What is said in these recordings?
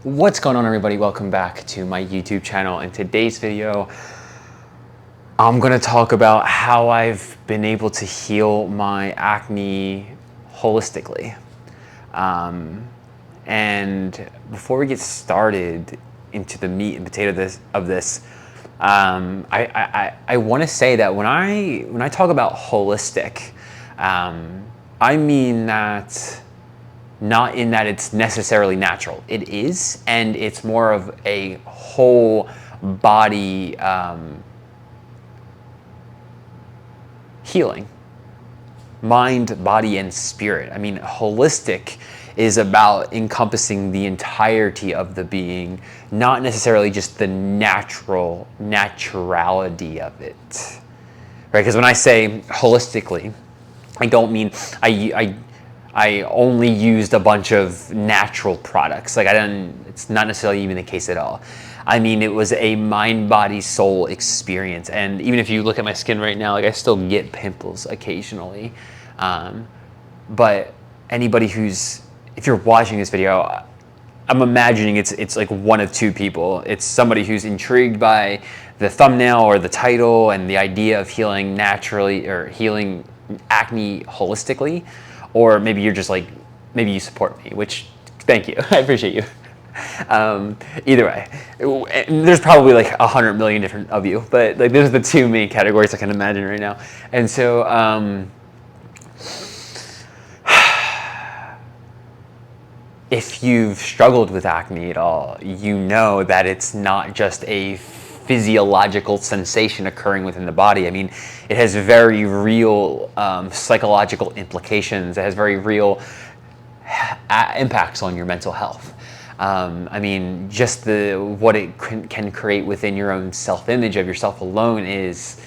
What's going on, everybody? Welcome back to my YouTube channel. In today's video, I'm going to talk about how I've been able to heal my acne holistically. And before we get started into the meat and potato of this, I want to say that when I talk about holistic, I mean that not in that it's necessarily natural. It is, and it's more of a whole body healing. Mind, body, and spirit. I mean, holistic is about encompassing the entirety of the being, not necessarily just the naturality of it. Right? Because when I say holistically, I don't mean I only used a bunch of natural products. Like it's not necessarily even the case at all. I mean, it was a mind, body, soul experience. And even if you look at my skin right now, like I still get pimples occasionally. But anybody if you're watching this video, I'm imagining it's like one of two people. It's somebody who's intrigued by the thumbnail or the title and the idea of healing naturally or healing acne holistically. Or maybe you're just like, maybe you support me, which, thank you, I appreciate you. Either way, there's probably like 100 million different of you, but like those are the two main categories I can imagine right now. And so, if you've struggled with acne at all, you know that it's not just a physiological sensation occurring within the body. I mean, it has very real psychological implications. It has very real impacts on your mental health. I mean, just what it can create within your own self-image of yourself alone is,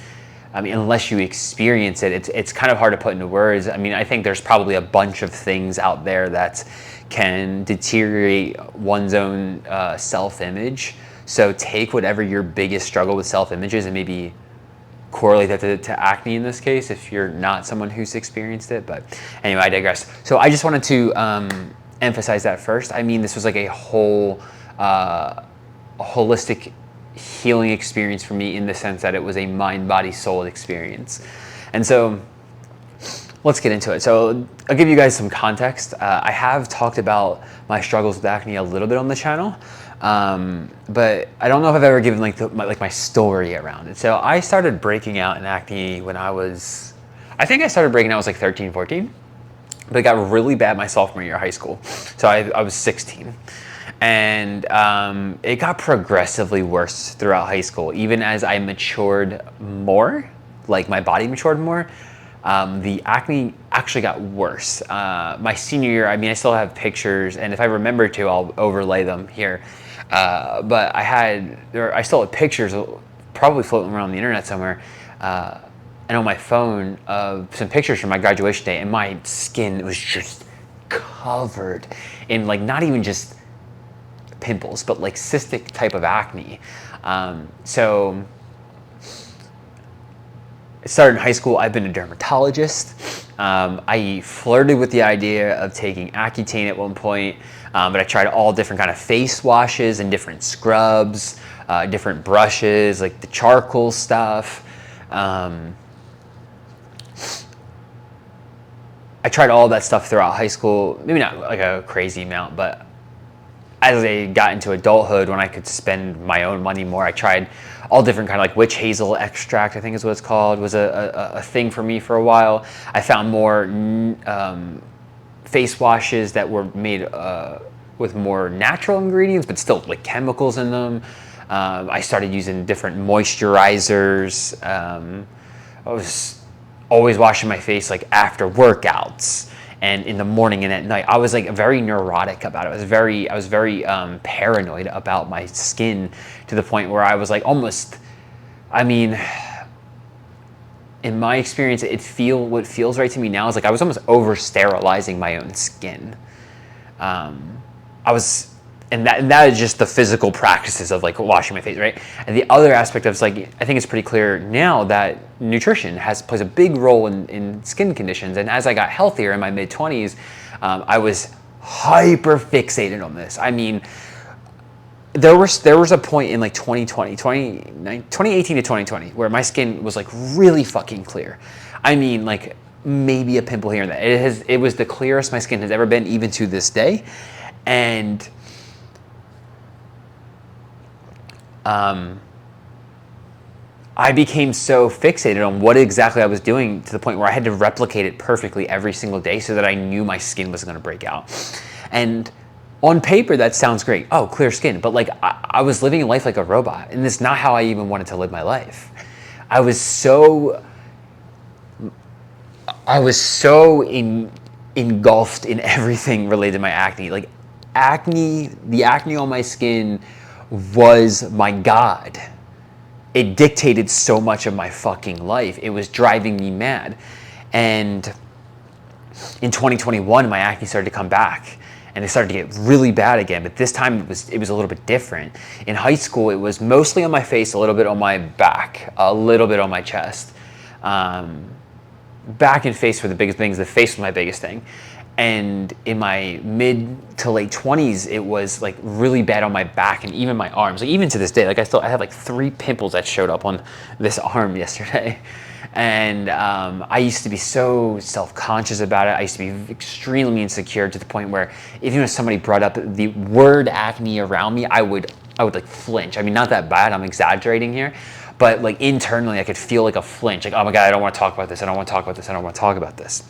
I mean, unless you experience it, it's kind of hard to put into words. I mean, I think there's probably a bunch of things out there that can deteriorate one's own self-image. So take whatever your biggest struggle with self-image is and maybe correlate that to acne in this case, if you're not someone who's experienced it. But anyway, I digress. So I just wanted to emphasize that first. I mean, this was like a whole holistic healing experience for me in the sense that it was a mind, body, soul experience. And so let's get into it. So I'll give you guys some context. I have talked about my struggles with acne a little bit on the channel. But I don't know if I've ever given my story around it. So I started breaking out in acne when I think I started breaking out when I was like 13, 14, but it got really bad my sophomore year of high school. So I was 16 and, it got progressively worse throughout high school. Even as I matured more, like my body matured more, the acne actually got worse. My senior year, I mean, I still have pictures, and if I remember to, I'll overlay them here. But I still have pictures probably floating around the internet somewhere, and on my phone of some pictures from my graduation day, and my skin was just covered in like not even just pimples, but like cystic type of acne. So it started in high school. I've been a dermatologist. I flirted with the idea of taking Accutane at one point, but I tried all different kind of face washes and different scrubs, different brushes, like the charcoal stuff. I tried all that stuff throughout high school, maybe not like a crazy amount, but as I got into adulthood, when I could spend my own money more, I tried all different kind of like witch hazel extract, I think is what it's called, was a thing for me for a while. I found more face washes that were made with more natural ingredients, but still like chemicals in them. I started using different moisturizers. I was always washing my face like after workouts and in the morning and at night. I was like very neurotic about it. I was very paranoid about my skin to the point where I was like almost, I mean, in my experience, what feels right to me now is like I was almost over sterilizing my own skin. And that is just the physical practices of like washing my face, right? And the other aspect of it's like, I think it's pretty clear now that nutrition plays a big role in skin conditions. And as I got healthier in my mid-20s, I was hyper fixated on this. I mean, there was a point in like 2018 to 2020 where my skin was like really fucking clear. I mean, like maybe a pimple here and there. It was the clearest my skin has ever been, even to this day. And I became so fixated on what exactly I was doing to the point where I had to replicate it perfectly every single day so that I knew my skin was going to break out. And on paper, that sounds great. Oh, clear skin. But like I was living life like a robot, and it's not how I even wanted to live my life. I was so engulfed in everything related to my acne. Like the acne on my skin was my God. It dictated so much of my fucking life. It was driving me mad. And in 2021, my acne started to come back and it started to get really bad again. But this time it was a little bit different. In high school, it was mostly on my face, a little bit on my back, a little bit on my chest. Back and face were the biggest things. The face was my biggest thing. And in my mid to late 20s, it was like really bad on my back and even my arms. Like even to this day, like I have like 3 pimples that showed up on this arm yesterday. And I used to be so self-conscious about it. I used to be extremely insecure to the point where even if somebody brought up the word acne around me, I would like flinch. I mean, not that bad, I'm exaggerating here. But like internally, I could feel like a flinch. Like, oh my God, I don't want to talk about this. I don't want to talk about this. I don't want to talk about this.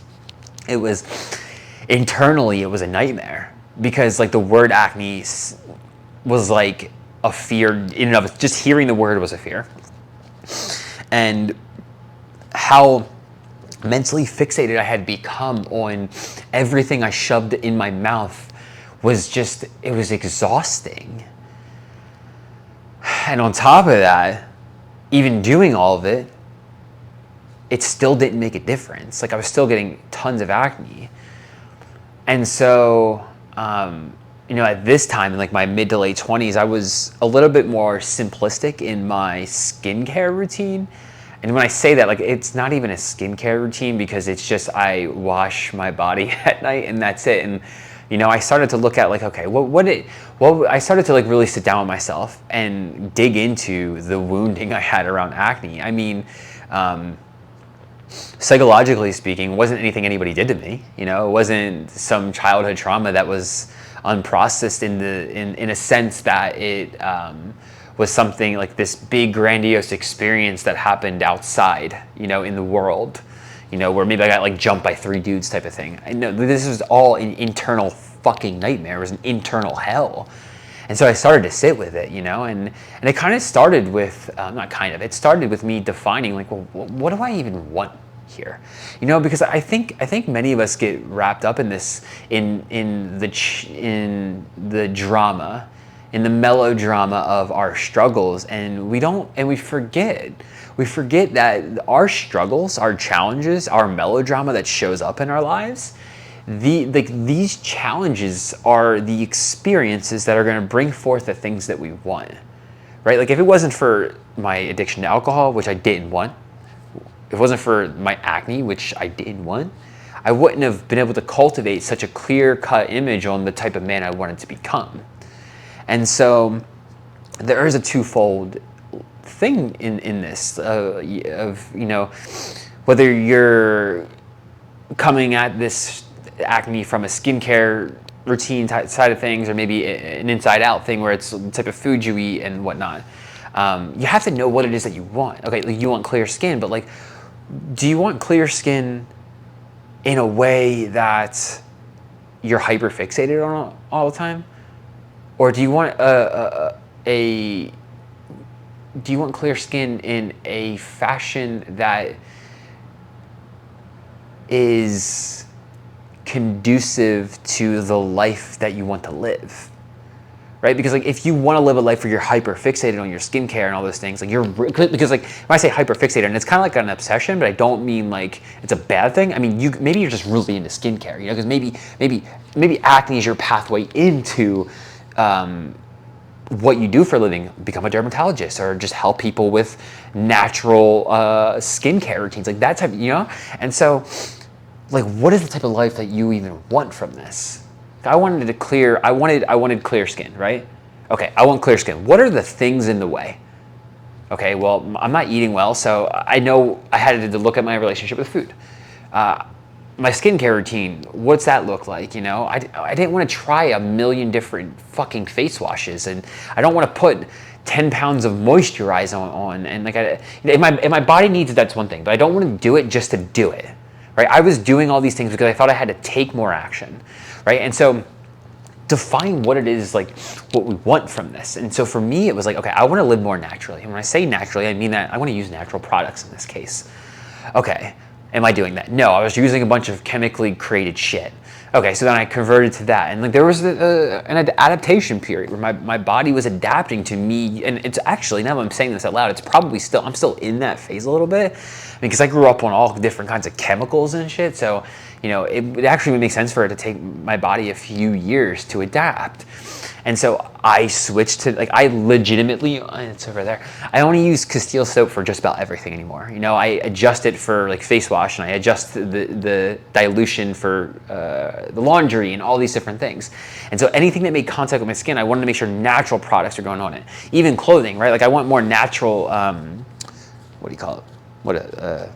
Internally, it was a nightmare because like the word acne was like a fear in and of it. Just hearing the word was a fear. And how mentally fixated I had become on everything I shoved in my mouth it was exhausting. And on top of that, even doing all of it, it still didn't make a difference. Like I was still getting tons of acne. And so, at this time in like my mid to late 20s, I was a little bit more simplistic in my skincare routine. And when I say that, like it's not even a skincare routine because it's just I wash my body at night and that's it. And I started to look at like, okay, I started to like really sit down with myself and dig into the wounding I had around acne. I mean, psychologically speaking, it wasn't anything anybody did to me. It wasn't some childhood trauma that was unprocessed in a sense that it was something like this big grandiose experience that happened outside, in the world, where maybe I got like jumped by 3 dudes type of thing. I know this was all an internal fucking nightmare. It was an internal hell. And so I started to sit with it, and it kind of started with, it started with me defining like, well, what do I even want here? Because I think many of us get wrapped up in this, in the drama, in the melodrama of our struggles, and we forget that our struggles, our challenges, our melodrama that shows up in our lives, these challenges are the experiences that are going to bring forth the things that we want, right? Like if it wasn't for my addiction to alcohol, which I didn't want, if it wasn't for my acne, which I didn't want, I wouldn't have been able to cultivate such a clear-cut image on the type of man I wanted to become. And so there is a twofold thing in this of whether you're coming at this acne from a skincare routine side of things, or maybe an inside out thing where it's the type of food you eat and whatnot. You have to know what it is that you want. Okay, like you want clear skin, but like, do you want clear skin in a way that you're hyper fixated on all the time? Or do you want do you want clear skin in a fashion that is conducive to the life that you want to live, right? Because like if you want to live a life where you're hyper fixated on your skincare and all those things, like because like when I say hyper fixated, and it's kind of like an obsession, but I don't mean like it's a bad thing. I mean maybe you're just really into skincare, because maybe acne is your pathway into what you do for a living, become a dermatologist or just help people with natural skincare routines, like that type, And so, like, what is the type of life that you even want from this? I wanted clear skin, right? Okay, I want clear skin. What are the things in the way? Okay, well, I'm not eating well, so I know I had to look at my relationship with food. My skincare routine, what's that look like? You know, I didn't want to try a million different fucking face washes, and I don't want to put 10 pounds of moisturizer on and like if my body needs it, that's one thing, but I don't want to do it just to do it, right? I was doing all these things because I thought I had to take more action, right? And so define what it is, like what we want from this. And so for me, it was like, okay, I want to live more naturally. And when I say naturally, I mean that I want to use natural products in this case. Okay, am I doing that? No, I was using a bunch of chemically created shit. Okay, so then I converted to that. And like there was an adaptation period where my body was adapting to me. And it's actually, now that I'm saying this out loud, it's probably still, I'm still in that phase a little bit. I mean, because I grew up on all different kinds of chemicals and shit. So, you know, it actually would make sense for it to take my body a few years to adapt. And so I switched to, like, I legitimately, it's over there, I only use Castile soap for just about everything anymore. You know, I adjust it for like face wash, and I adjust the dilution for the laundry and all these different things. And so anything that made contact with my skin, I wanted to make sure natural products are going on it. Even clothing, right? Like I want more natural, what do you call it?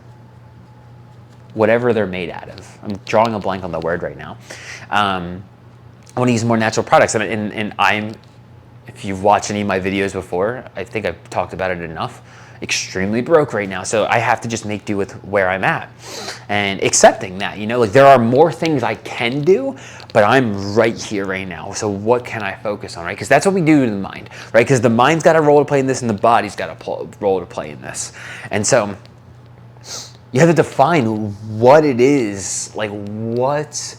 Whatever they're made out of. I'm drawing a blank on the word right now. I want to use more natural products, and I'm, if you've watched any of my videos before, I think I've talked about it enough, extremely broke right now. So I have to just make do with where I'm at and accepting that, you know, like there are more things I can do, but I'm right here right now. So what can I focus on, right? Because that's what we do to the mind, right? Because the mind's got a role to play in this and the body's got a role to play in this. And so you have to define what it is, like what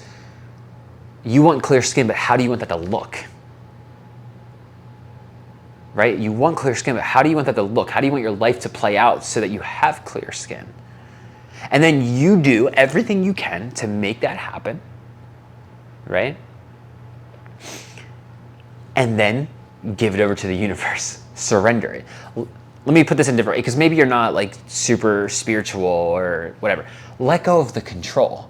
you want. Clear skin, but how do you want that to look? Right? You want clear skin, but how do you want that to look? How do you want your life to play out so that you have clear skin? And then you do everything you can to make that happen, right? And then give it over to the universe. Surrender it. Let me put this in different, because maybe you're not like super spiritual or whatever. Let go of the control.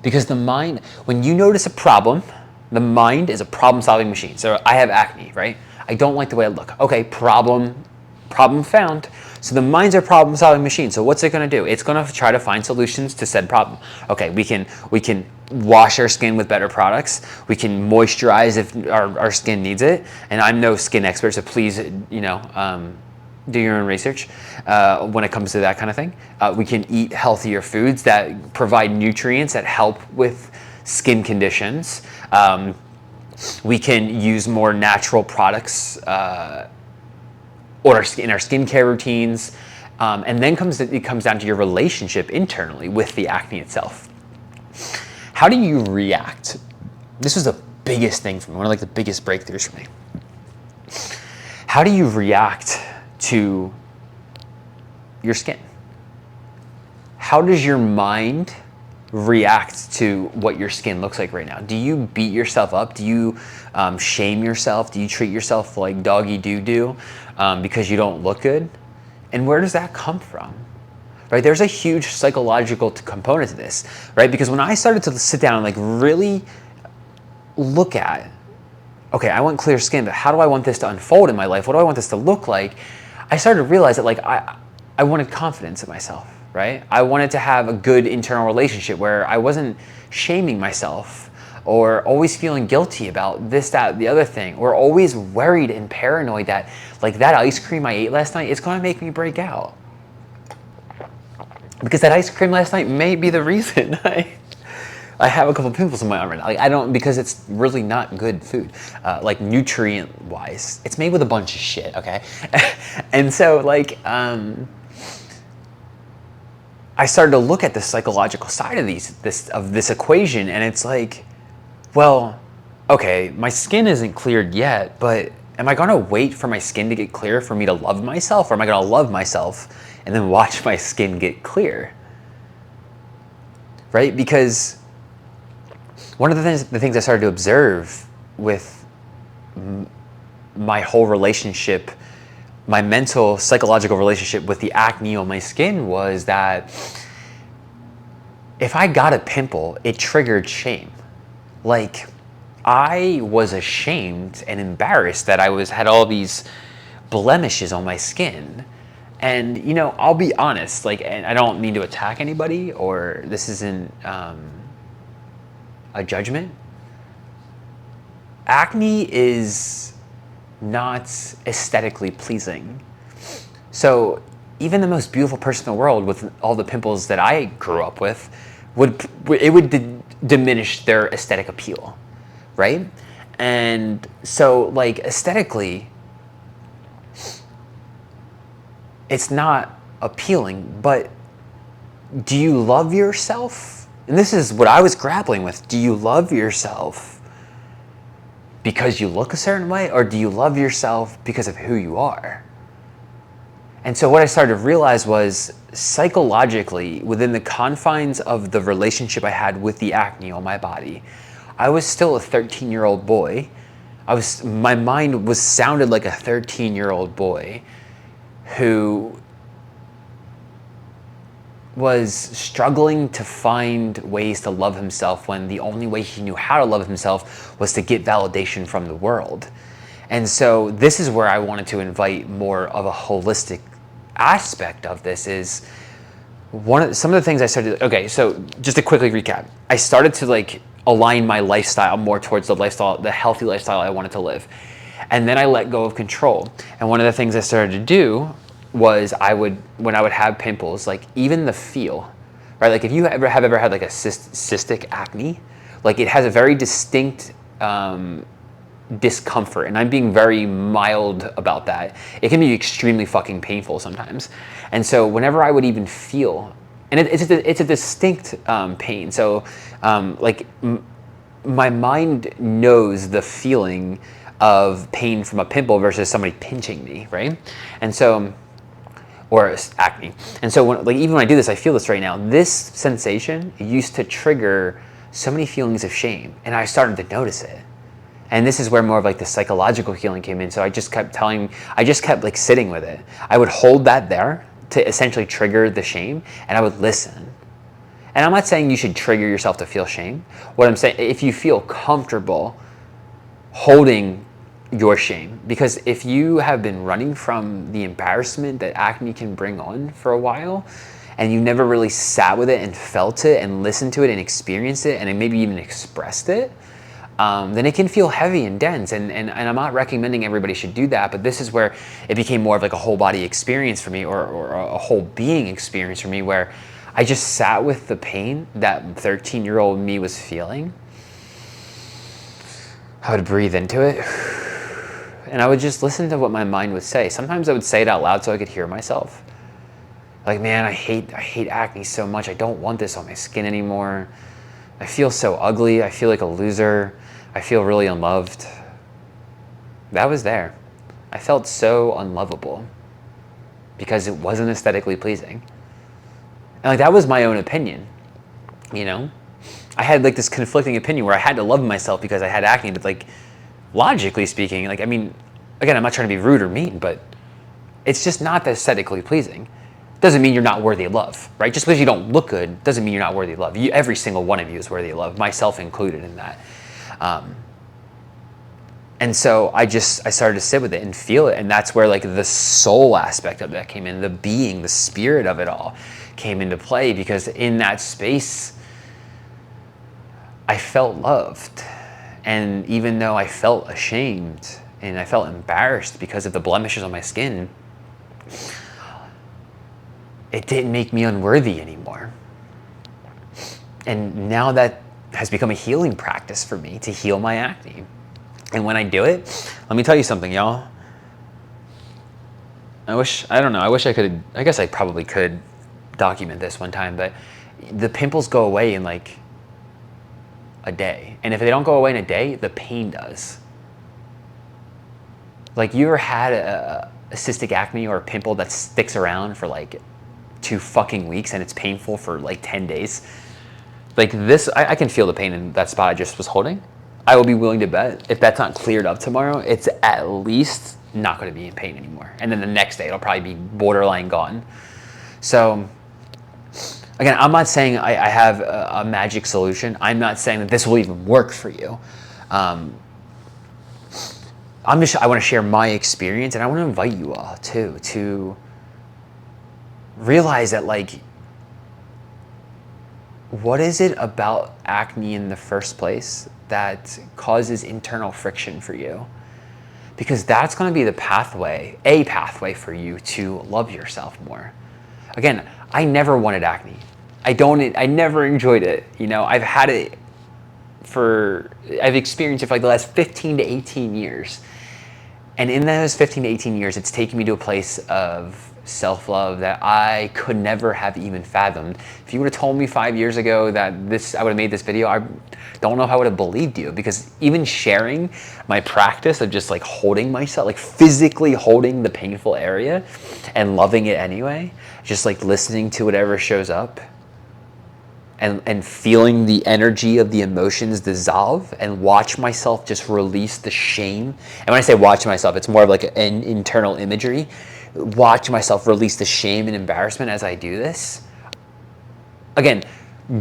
Because the mind, when you notice a problem, the mind is a problem-solving machine. So I have acne, right? I don't like the way I look. Okay, problem found. So the mind's a problem-solving machine. So what's it going to do? It's going to try to find solutions to said problem. Okay, we can wash our skin with better products. We can moisturize if our skin needs it. And I'm no skin expert, so please, you know, do your own research when it comes to that kind of thing. We can eat healthier foods that provide nutrients that help with skin conditions. We can use more natural products in our skincare routines. And then it comes down to your relationship internally with the acne itself. How do you react? This was the biggest thing for me, one of like the biggest breakthroughs for me. How do you react to your skin? How does your mind react to what your skin looks like right now? Do you beat yourself up? Do you shame yourself? Do you treat yourself like doggy doo-doo because you don't look good? And where does that come from? Right? There's a huge psychological component to this, right? Because when I started to sit down and like really look at, okay, I want clear skin, but how do I want this to unfold in my life? What do I want this to look like? I started to realize that like I wanted confidence in myself, right? I wanted to have a good internal relationship where I wasn't shaming myself or always feeling guilty about this, that, the other thing, or always worried and paranoid that like that ice cream I ate last night is going to make me break out. Because that ice cream last night may be the reason I have a couple pimples on my arm right now. Like because it's really not good food, like nutrient wise. It's made with a bunch of shit, okay? And so like, I started to look at the psychological side of this equation, and it's like, well, okay, my skin isn't cleared yet, but am I gonna wait for my skin to get clear for me to love myself, or am I gonna love myself and then watch my skin get clear? Right? Because one of the things I started to observe with my whole relationship, my mental, psychological relationship with the acne on my skin was that if I got a pimple, it triggered shame. Like, I was ashamed and embarrassed that had all these blemishes on my skin. And, you know, I'll be honest, like, and I don't mean to attack anybody, or this isn't a judgment. Acne is not aesthetically pleasing. So even the most beautiful person in the world with all the pimples that I grew up with would diminish their aesthetic appeal, right? And so, like, aesthetically, it's not appealing, but do you love yourself? And this is what I was grappling with. Do you love yourself because you look a certain way, or do you love yourself because of who you are? And so what I started to realize was, psychologically, within the confines of the relationship I had with the acne on my body, I was still a 13-year-old boy. My mind sounded like a 13-year-old boy who was struggling to find ways to love himself when the only way he knew how to love himself was to get validation from the world. And so this is where I wanted to invite more of a holistic aspect of this. Is some of the things I started. Okay, so just to quickly recap, I started to like align my lifestyle more towards the healthy lifestyle I wanted to live. And then I let go of control. And one of the things I started to do was when I would have pimples, like even the feel, right? Like if you ever had like a cystic acne, like it has a very distinct discomfort, and I'm being very mild about that. It can be extremely fucking painful sometimes. And so whenever I would even feel, and it's a distinct pain. So my mind knows the feeling of pain from a pimple versus somebody pinching me, right? And so, or acne. And so even when I do this, I feel this right now. This sensation used to trigger so many feelings of shame, and I started to notice it. And this is where more of like the psychological healing came in. So I just kept like sitting with it. I would hold that there to essentially trigger the shame, and I would listen. And I'm not saying you should trigger yourself to feel shame. What I'm saying, if you feel comfortable holding your shame, because if you have been running from the embarrassment that acne can bring on for a while, and you never really sat with it and felt it and listened to it and experienced it and maybe even expressed it, then it can feel heavy and dense. And I'm not recommending everybody should do that, but this is where it became more of like a whole body experience for me, or a whole being experience for me, where I just sat with the pain that 13-year-old me was feeling. I would breathe into it, and I would just listen to what my mind would say. Sometimes I would say it out loud so I could hear myself. Like, man, I hate acne so much. I don't want this on my skin anymore. I feel so ugly. I feel like a loser. I feel really unloved. That was there. I felt so unlovable because it wasn't aesthetically pleasing. And like, that was my own opinion, you know? I had like this conflicting opinion where I had to love myself because I had acne, but like, logically speaking, like, I mean, again, I'm not trying to be rude or mean, but it's just not that aesthetically pleasing. Doesn't mean you're not worthy of love, right? Just because you don't look good doesn't mean you're not worthy of love. Every single one of you is worthy of love, myself included in that. And so I started to sit with it and feel it. And that's where like the soul aspect of that came in, the being, the spirit of it all came into play, because in that space, I felt loved. And even though I felt ashamed and I felt embarrassed because of the blemishes on my skin, it didn't make me unworthy anymore. And now that has become a healing practice for me, to heal my acne. And when I do it, let me tell you something, y'all. I wish I guess I probably could document this one time, but the pimples go away in like a day. And if they don't go away in a day, the pain does. Like, you ever had a cystic acne or a pimple that sticks around for like 2 fucking weeks and it's painful for like 10 days? Like this, I can feel the pain in that spot I just was holding. I will be willing to bet if that's not cleared up tomorrow, it's at least not going to be in pain anymore. And then the next day, it'll probably be borderline gone. So again, I'm not saying I have a magic solution. I'm not saying that this will even work for you. I want to share my experience, and I want to invite you all too to realize that, like, what is it about acne in the first place that causes internal friction for you? Because that's going to be a pathway for you to love yourself more. Again, I never wanted acne. I never enjoyed it. You know, I've experienced it for like the last 15 to 18 years. And in those 15 to 18 years, it's taken me to a place of self-love that I could never have even fathomed. If you would have told me 5 years ago that I would have made this video, I don't know if I would have believed you, because even sharing my practice of just like holding myself, like physically holding the painful area and loving it anyway, just like listening to whatever shows up, and feeling the energy of the emotions dissolve, and watch myself just release the shame. And when I say watch myself, it's more of like an internal imagery. Watch myself release the shame and embarrassment as I do this. Again,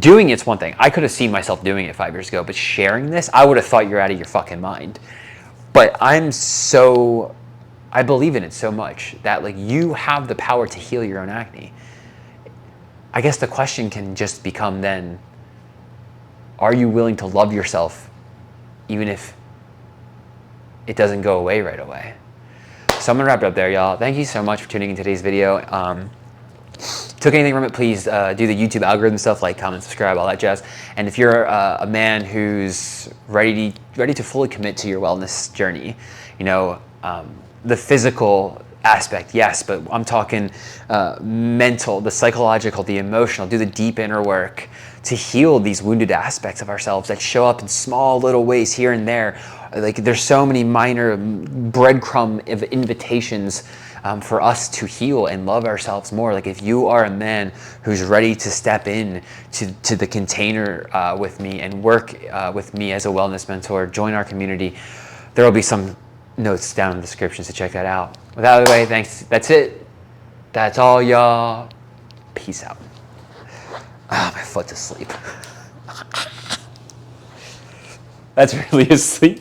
doing it's one thing. I could have seen myself doing it 5 years ago, but sharing this, I would have thought you're out of your fucking mind. But I believe in it so much that, like, you have the power to heal your own acne. I guess the question can just become then, are you willing to love yourself even if it doesn't go away right away? So I'm gonna wrap it up there, y'all. Thank you so much for tuning in today's video. Took anything from it, please do the YouTube algorithm stuff, like, comment, subscribe, all that jazz. And if you're a man who's ready to fully commit to your wellness journey, you know, the physical aspect, yes, but I'm talking mental, the psychological, the emotional, do the deep inner work to heal these wounded aspects of ourselves that show up in small little ways here and there. Like, there's so many minor breadcrumb of invitations for us to heal and love ourselves more. Like, if you are a man who's ready to step in to the container with me and work with me as a wellness mentor, join our community. There will be some notes down in the description, so check that out. With that out of the way, thanks. That's it. That's all, y'all. Peace out. Ah, my foot's asleep. That's really asleep.